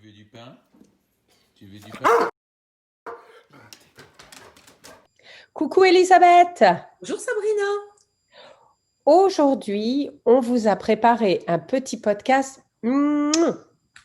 veux du pain? Tu veux du pain? Coucou Elisabeth! Bonjour Sabrina. Aujourd'hui, on vous a préparé un petit podcast.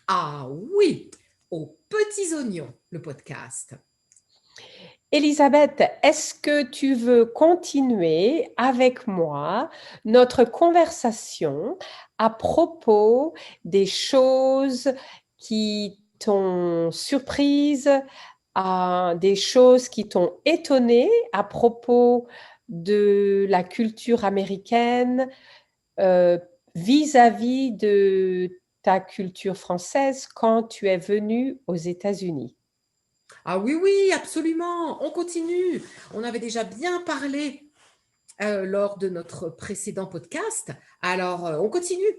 Ah oui, aux petits oignons, le podcast. Elisabeth, est-ce que tu veux continuer avec moi notre conversation à propos des choses qui t'ont surprise, des choses qui t'ont étonnée à propos de la culture américaine, euh, vis-à-vis de ta culture française quand tu es venue aux États-Unis? Ah oui, oui, absolument. On continue. On avait déjà bien parlé lors de notre précédent podcast. Alors, on continue.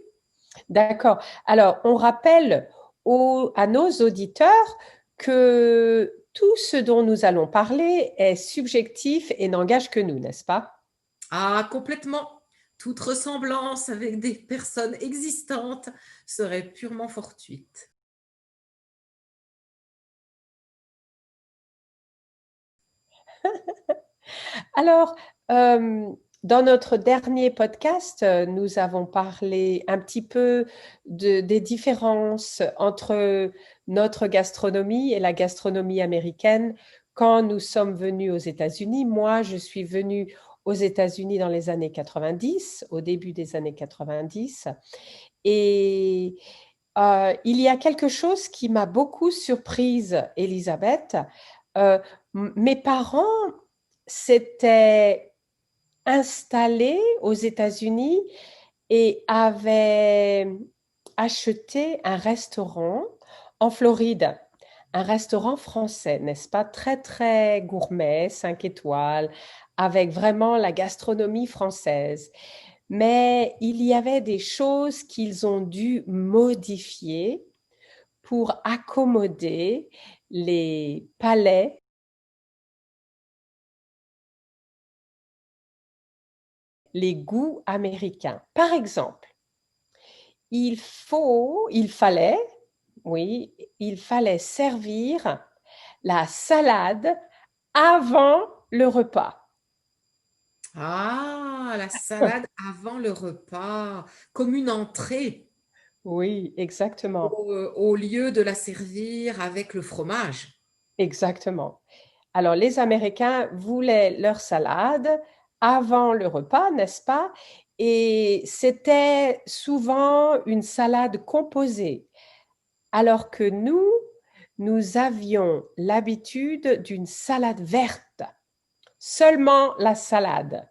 D'accord. Alors, on rappelle à nos auditeurs que tout ce dont nous allons parler est subjectif et n'engage que nous, n'est-ce pas? Ah, complètement. Toute ressemblance avec des personnes existantes serait purement fortuite. Alors, dans notre dernier podcast, nous avons parlé un petit peu des différences entre notre gastronomie et la gastronomie américaine quand nous sommes venus aux États-Unis. Moi, je suis venue aux États-Unis dans les années 90, au début des années 90. Et il y a quelque chose qui m'a beaucoup surprise, Elisabeth. Mes parents s'étaient installés aux États-Unis et avaient acheté un restaurant en Floride, un restaurant français, n'est-ce pas? Très, très gourmet, 5 étoiles, avec vraiment la gastronomie française. Mais il y avait des choses qu'ils ont dû modifier pour accommoder les palais, les goûts américains. Par exemple, oui, il fallait servir la salade avant le repas. Ah, la salade avant le repas, comme une entrée, Oui, exactement, au lieu de la servir avec le fromage. exactement. Alors, les Américains voulaient leur salade avant le repas, n'est-ce pas? Et c'était souvent une salade composée, alors que nous avions l'habitude d'une salade verte, seulement la salade.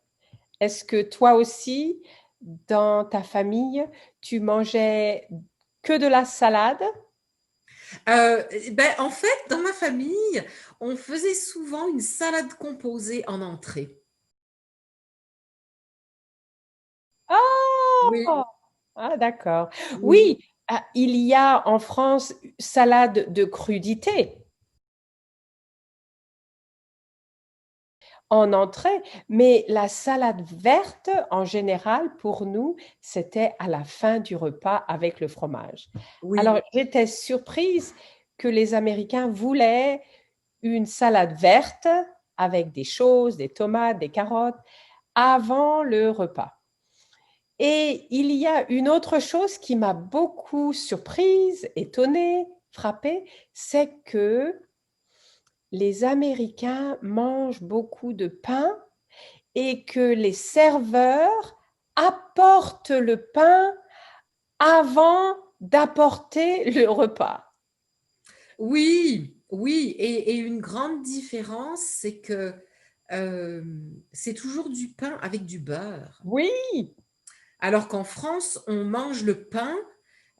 Est-ce que toi aussi, dans ta famille, tu mangeais que de la salade? En fait, dans ma famille, on faisait souvent une salade composée en entrée. Oui, Oh! Ah, d'accord. oui. Oui, il y a en France salade de crudité en entrée, mais la salade verte, en général, pour nous, c'était à la fin du repas avec le fromage. Alors, Oui, j'étais surprise que les Américains voulaient une salade verte avec des choses, des tomates, des carottes, avant le repas. Et il y a une autre chose qui m'a beaucoup surprise, étonnée, frappée, c'est que les Américains mangent beaucoup de pain et que les serveurs apportent le pain avant d'apporter le repas. oui, oui. Et une grande différence, c'est que euh, c'est toujours du pain avec du beurre. Oui, Alors qu'en France, on mange le pain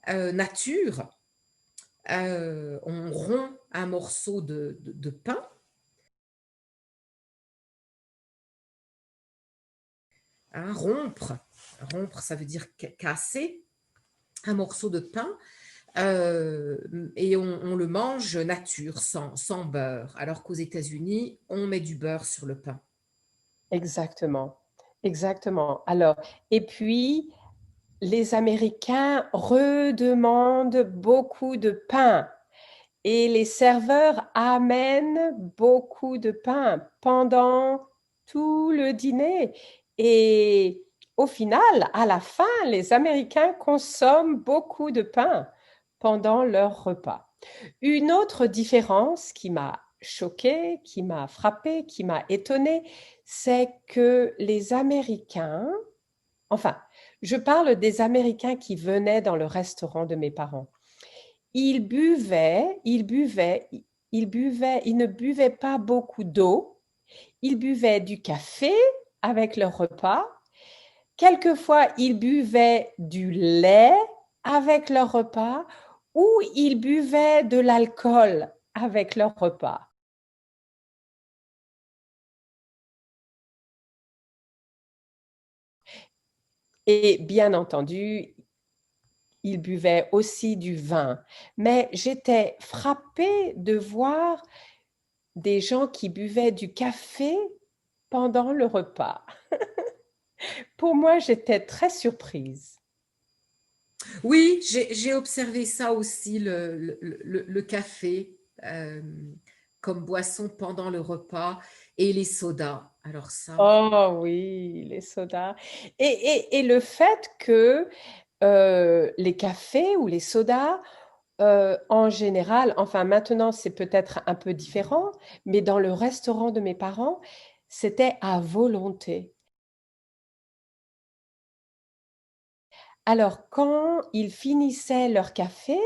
nature. On rompt un morceau de pain. Hein, rompre. Rompre, ça veut dire casser un morceau de pain. Et on le mange nature, sans beurre. Alors qu'aux États-Unis, on met du beurre sur le pain. exactement, exactement. Alors, et puis, les Américains redemandent beaucoup de pain. et les serveurs amènent beaucoup de pain pendant tout le dîner. Et au final, à la fin, les Américains consomment beaucoup de pain pendant leur repas. Une autre différence qui m'a choquée, qui m'a frappée, qui m'a étonnée, c'est que les Américains, enfin, je parle des Américains qui venaient dans le restaurant de mes parents. Ils ne buvaient pas beaucoup d'eau. Ils buvaient du café avec leur repas. Quelquefois, ils buvaient du lait avec leur repas ou ils buvaient de l'alcool avec leur repas. Et bien entendu, ils buvaient aussi du vin. Mais j'étais frappée de voir des gens qui buvaient du café pendant le repas. Pour moi, j'étais très surprise. Oui, j'ai observé ça aussi, le café euh, comme boisson pendant le repas et les sodas. Alors ça, Oh oui, les sodas. Et le fait que les cafés ou les sodas, en général, enfin maintenant c'est peut-être un peu différent, mais dans le restaurant de mes parents, c'était à volonté. Alors quand ils finissaient leur café,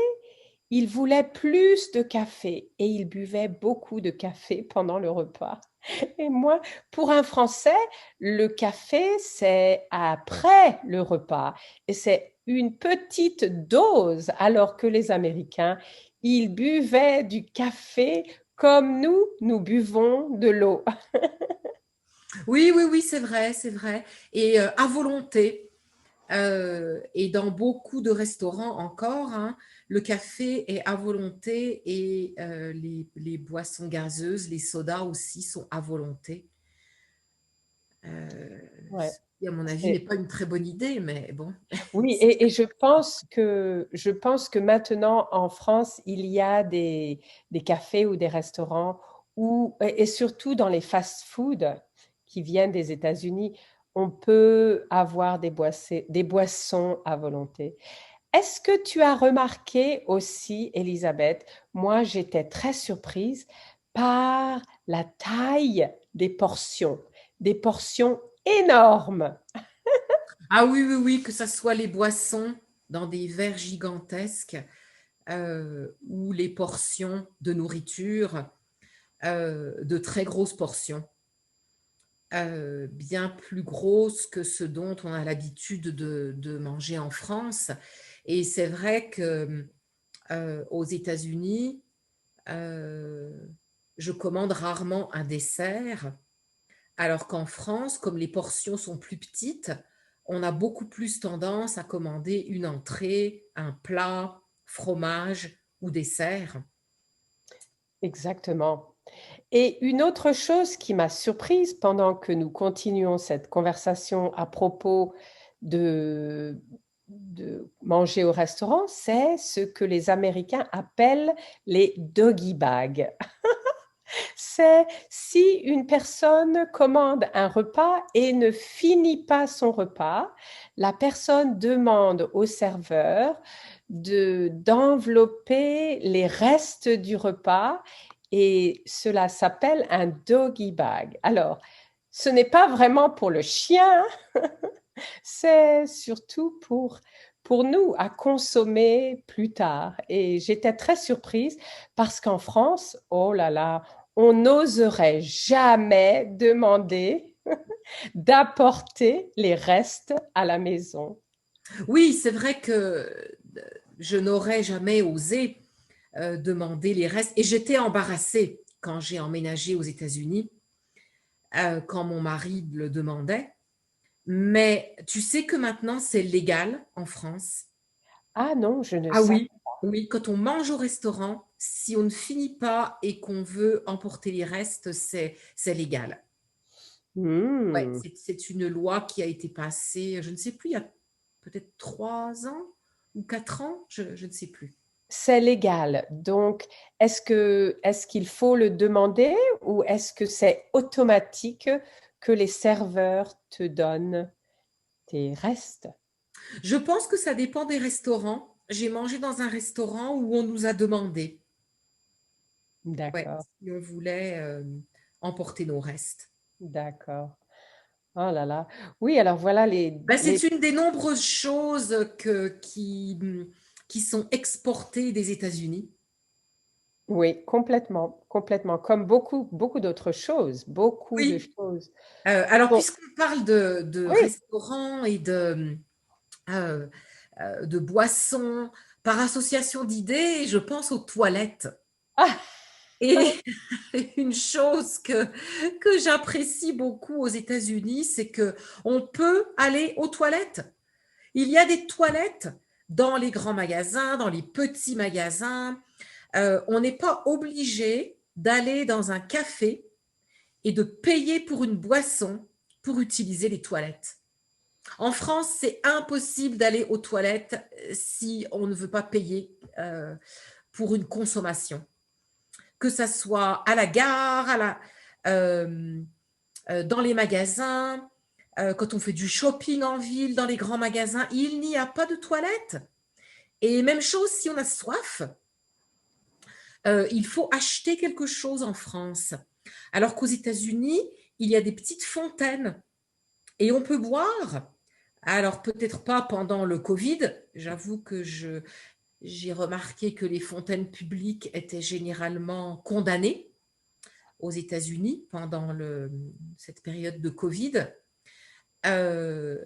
ils voulaient plus de café et ils buvaient beaucoup de café pendant le repas. Et moi, pour un Français, le café, c'est après le repas et c'est une petite dose, alors que les Américains, ils buvaient du café comme nous buvons de l'eau. oui, oui, oui, c'est vrai, c'est vrai. Et à volonté. Et dans beaucoup de restaurants encore, hein, le café est à volonté et les boissons gazeuses, les sodas aussi sont à volonté. Ouais, Ce qui, à mon avis, n'est c'est- pas une très bonne idée, mais bon. Oui, et je pense que maintenant en France, il y a des cafés ou des restaurants où, et surtout dans les fast-foods qui viennent des États-Unis, on peut avoir des boissons à volonté. Est-ce que tu as remarqué aussi, Elisabeth, moi j'étais très surprise par la taille des portions énormes. Ah oui, oui, oui, que ce soit les boissons dans des verres gigantesques ou les portions de nourriture, de très grosses portions, bien plus grosses que ce dont on a l'habitude de manger en France. Et c'est vrai que aux États-Unis, euh, je commande rarement un dessert, alors qu'en France, comme les portions sont plus petites, on a beaucoup plus tendance à commander une entrée, un plat, fromage ou dessert. Exactement. Et une autre chose qui m'a surprise pendant que nous continuons cette conversation à propos de manger au restaurant, c'est ce que les Américains appellent les doggy bags. C'est si une personne commande un repas et ne finit pas son repas, la personne demande au serveur d'envelopper les restes du repas et cela s'appelle un doggy bag. Alors, ce n'est pas vraiment pour le chien, c'est surtout pour nous à consommer plus tard. Et j'étais très surprise parce qu'en France, oh là là, on n'oserait jamais demander d'apporter les restes à la maison. Oui, c'est vrai que je n'aurais jamais osé demander les restes et j'étais embarrassée quand j'ai emménagé aux États-Unis, quand mon mari le demandait. Mais tu sais que maintenant, c'est légal en France. Ah non, je ne Ah sais. oui, oui, quand on mange au restaurant, si on ne finit pas et qu'on veut emporter les restes, c'est légal. Ouais, Hmm. c'est une loi qui a été passée, je ne sais plus, il y a peut-être 3 ans ou 4 ans, je ne sais plus. c'est légal. Donc, est-ce qu'il faut le demander ou est-ce que c'est automatique que les serveurs te donnent tes restes? Je pense que ça dépend des restaurants. J'ai mangé dans un restaurant où on nous a demandé, ouais, D'accord, si on voulait emporter nos restes. d'accord. Oh là là. Oui, alors voilà Ben, les... c'est une des nombreuses choses qui sont exportées des États-Unis. Oui, complètement, complètement. Comme beaucoup, beaucoup d'autres choses, beaucoup de Oui. choses. Alors, Bon, puisqu'on parle de oui. restaurants et euh, de boissons, par association d'idées, je pense aux toilettes. Ah, Et une chose que j'apprécie beaucoup aux États-Unis, c'est que on peut aller aux toilettes. Il y a des toilettes dans les grands magasins, dans les petits magasins. On n'est pas obligé d'aller dans un café et de payer pour une boisson pour utiliser les toilettes. En France, c'est impossible d'aller aux toilettes si on ne veut pas payer pour une consommation. Que ça soit à la gare, euh, dans les magasins, quand on fait du shopping en ville, dans les grands magasins, il n'y a pas de toilettes. Et même chose si on a soif, il faut acheter quelque chose en France. Alors qu'aux États-Unis, il y a des petites fontaines et on peut boire. Alors peut-être pas pendant le Covid, j'avoue que j'ai remarqué que les fontaines publiques étaient généralement condamnées aux États-Unis pendant cette période de Covid.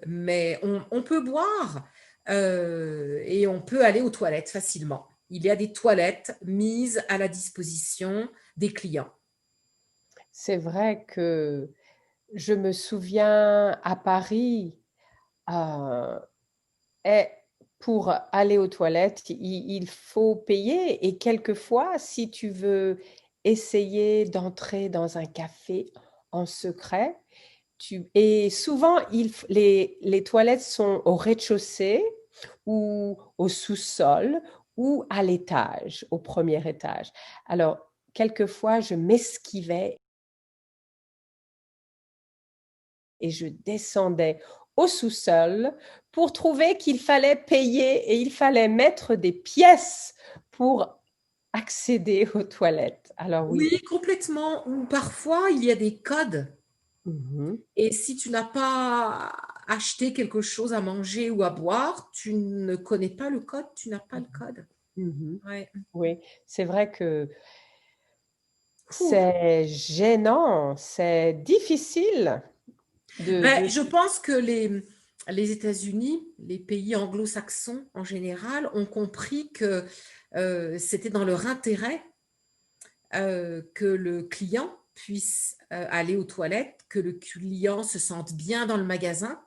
Mais on peut boire et on peut aller aux toilettes facilement. Il y a des toilettes mises à la disposition des clients. c'est vrai que je me souviens à Paris, euh, et pour aller aux toilettes, il faut payer. Et quelquefois, si tu veux essayer d'entrer dans un café en secret, et souvent, les toilettes sont au rez-de-chaussée ou au sous-sol ou à l'étage, au premier étage. Alors, quelquefois, je m'esquivais et je descendais au sous-sol pour trouver qu'il fallait payer et il fallait mettre des pièces pour accéder aux toilettes. Alors oui. Oui, complètement. Ou parfois, il y a des codes. Mhm, Et si tu n'as pas acheté quelque chose à manger ou à boire, tu ne connais pas le code, tu n'as pas le code. mhm. Ouais. Oui, c'est vrai que Ouh. c'est gênant, c'est difficile Ben, de... je pense que les États-Unis, les pays anglo-saxons en général, ont compris que c'était dans leur intérêt que le client puisse aller aux toilettes, que le client se sente bien dans le magasin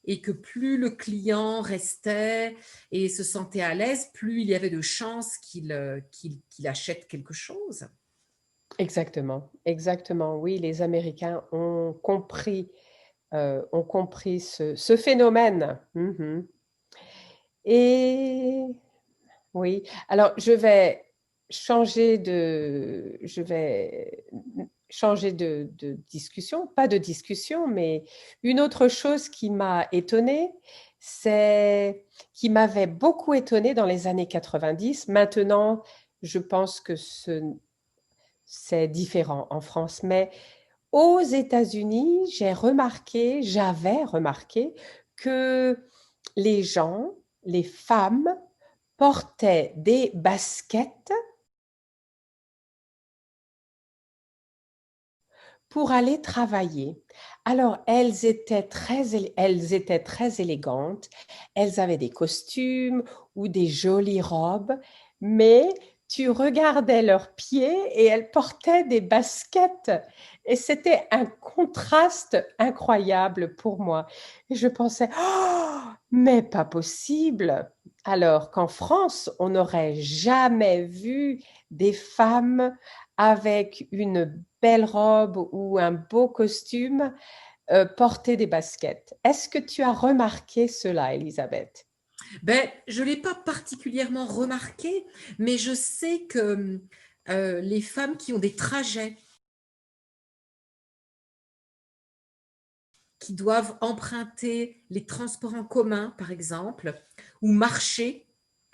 et que plus le client restait et se sentait à l'aise, plus il y avait de chances qu'il achète quelque chose. Exactement, exactement. Oui, les Américains ont compris ce phénomène. Mhm. Et oui, alors je vais changer de discussion, pas de discussion, mais une autre chose qui m'a étonnée, qui m'avait beaucoup étonnée dans les années 90. Maintenant, je pense que c'est différent en France, mais aux États-Unis, j'avais remarqué que les gens, les femmes, portaient des baskets pour aller travailler. Alors, elles étaient très élégantes, elles avaient des costumes ou des jolies robes, mais tu regardais leurs pieds et elles portaient des baskets. Et c'était un contraste incroyable pour moi. Et je pensais, oh, mais pas possible. Alors qu'en France, on n'aurait jamais vu des femmes avec une belle robe ou un beau costume, porter des baskets. Est-ce que tu as remarqué cela, Elisabeth? Ben, je ne l'ai pas particulièrement remarqué, mais je sais que les femmes qui ont des trajets, qui doivent emprunter les transports en commun, par exemple, ou marcher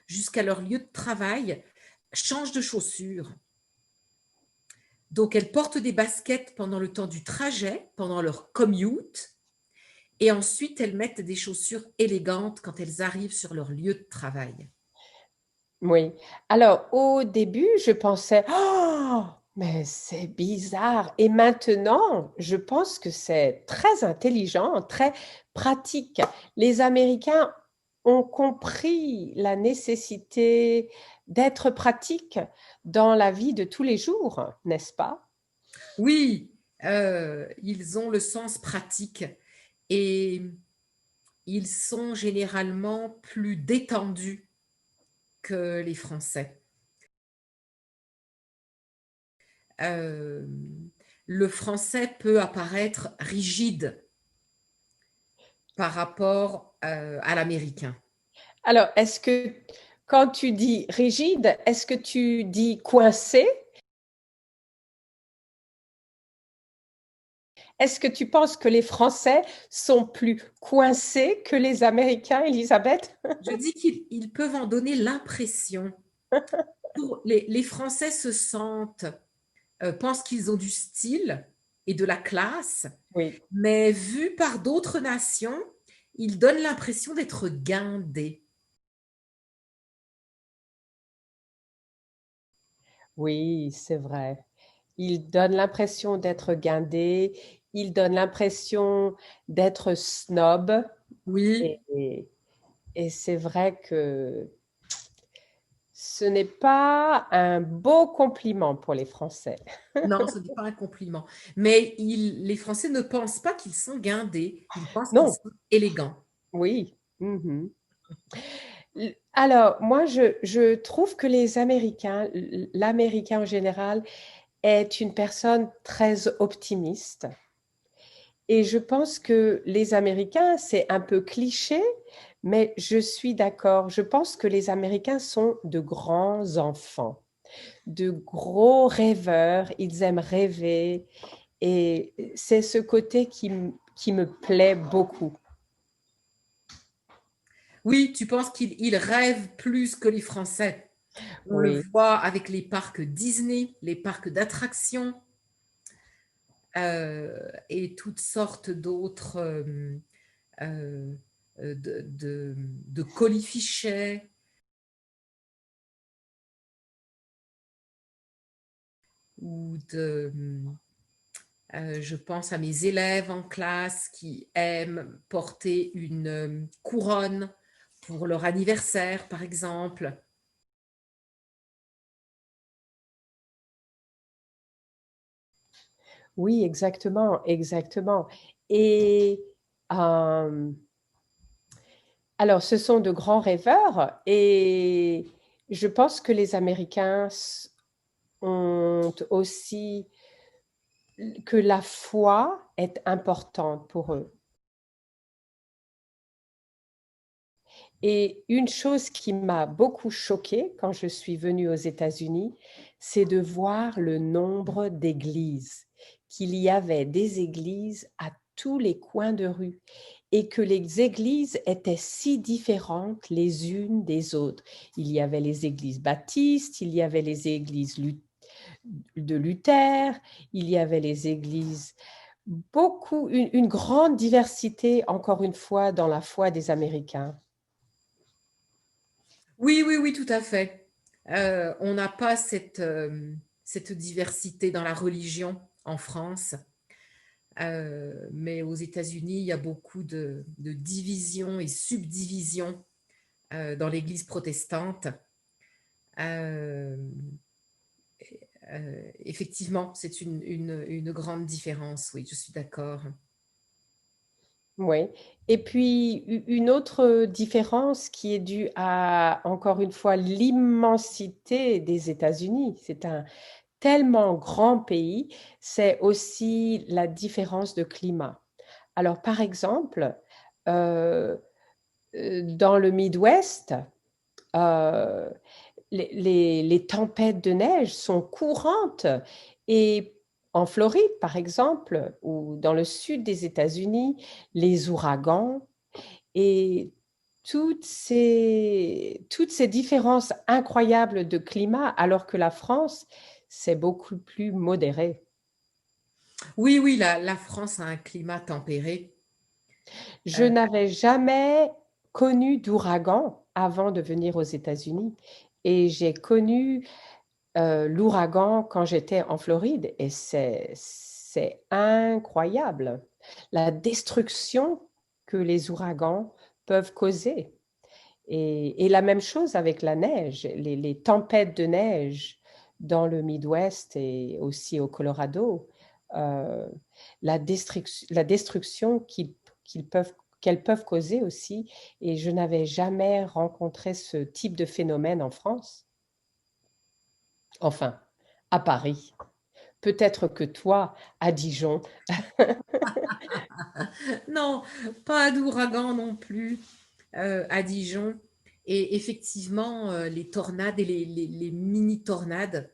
jusqu'à leur lieu de travail, changent de chaussures. Donc, elles portent des baskets pendant le temps du trajet, pendant leur commute, et ensuite elles mettent des chaussures élégantes quand elles arrivent sur leur lieu de travail. Oui. Alors, au début, je pensais, oh, mais c'est bizarre. Et maintenant, je pense que c'est très intelligent, très pratique. Les Américains ont compris la nécessité d'être pratique dans la vie de tous les jours, n'est-ce pas? Oui, ils ont le sens pratique et ils sont généralement plus détendus que les Français. Euh, le français peut apparaître rigide par rapport à l'américain. Alors, est-ce que quand tu dis rigide, est-ce que tu dis coincé? Est-ce que tu penses que les Français sont plus coincés que les Américains, Elisabeth? Je dis qu'ils peuvent en donner l'impression. Les Français se sentent, pensent qu'ils ont du style et de la classe, Oui, mais vus par d'autres nations, ils donnent l'impression d'être guindés. oui, c'est vrai. Ils donnent l'impression d'être guindés, ils donnent l'impression d'être snob, Oui, et, et- et c'est vrai que ce n'est pas un beau compliment pour les Français. non, ce n'est pas un compliment. Mais les Français ne pensent pas qu'ils sont guindés, ils pensent qu'ils Non, sont élégants. oui. Mhm. Alors, moi, je trouve que les Américains, l'Américain en général, est une personne très optimiste. Et je pense que les Américains, c'est un peu cliché, mais je suis d'accord. Je pense que les Américains sont de grands enfants, de gros rêveurs. Ils aiment rêver. Et c'est ce côté qui me plaît beaucoup. Oui, tu penses qu'ils rêvent plus que les Français. On le Oui, voit avec les parcs Disney, les parcs d'attractions et toutes sortes d'autres euh, de colifichets ou je pense à mes élèves en classe qui aiment porter une couronne pour leur anniversaire, par exemple. oui, exactement, exactement. Et euh, alors, ce sont de grands rêveurs et je pense que les Américains ont aussi que la foi est importante pour eux. Et une chose qui m'a beaucoup choquée quand je suis venue aux États-Unis, c'est de voir le nombre d'églises, qu'il y avait des églises à tous les coins de rue et que les églises étaient si différentes les unes des autres. Il y avait les églises baptistes, il y avait les églises de Luther, il y avait les églises, beaucoup, une grande diversité, encore une fois, dans la foi des Américains. Oui, oui, oui, tout à fait. On n'a pas cette diversité dans la religion en France, mais aux États-Unis, il y a beaucoup de divisions et subdivisions dans l'Église protestante. Euh, Effectivement, c'est une grande différence, oui, je suis d'accord. Oui. Et puis, une autre différence qui est due à, encore une fois, l'immensité des États-Unis. C'est un tellement grand pays, c'est aussi la différence de climat. Alors, par exemple, euh, dans le Midwest, euh, les tempêtes de neige sont courantes. Et en Floride, par exemple, ou dans le sud des États-Unis, les ouragans et toutes ces différences incroyables de climat, alors que la France, c'est beaucoup plus modéré. Oui, oui, la France a un climat tempéré. Je Euh, n'avais jamais connu d'ouragan avant de venir aux États-Unis. Et j'ai connu l'ouragan quand j'étais en Floride et c'est incroyable. La destruction que les ouragans peuvent causer. Et la même chose avec la neige, les tempêtes de neige dans le Midwest et aussi au Colorado, euh, la destruction qu'elles peuvent causer aussi. Et je n'avais jamais rencontré ce type de phénomène en France. Enfin, à Paris. Peut-être que toi, à Dijon. non, pas d'ouragan non plus à Dijon. Et effectivement, les tornades et les mini-tornades,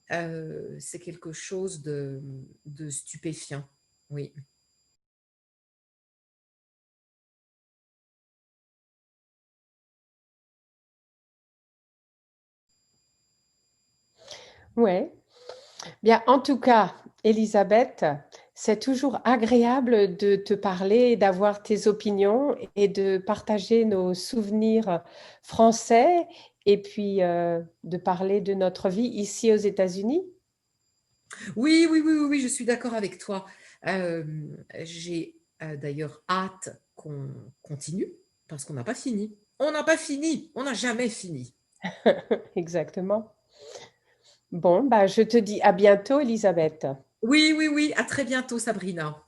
c'est quelque chose de stupéfiant. Oui. Ouais. Bien, en tout cas, Elisabeth, c'est toujours agréable de te parler, d'avoir tes opinions et de partager nos souvenirs français et puis de parler de notre vie ici aux États-Unis. Oui, oui, oui, oui, oui, je suis d'accord avec toi. Euh, j'ai d'ailleurs hâte qu'on continue parce qu'on n'a pas fini. On n'a pas fini, on n'a jamais fini. Exactement. Bon, bah, je te dis à bientôt, Elisabeth. Oui, oui, oui, à très bientôt, Sabrina.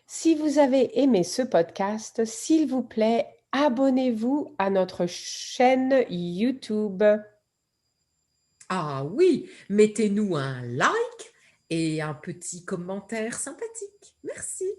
Si vous avez aimé ce podcast, s'il vous plaît, abonnez-vous à notre chaîne YouTube. Ah oui, mettez-nous un like et un petit commentaire sympathique. Merci.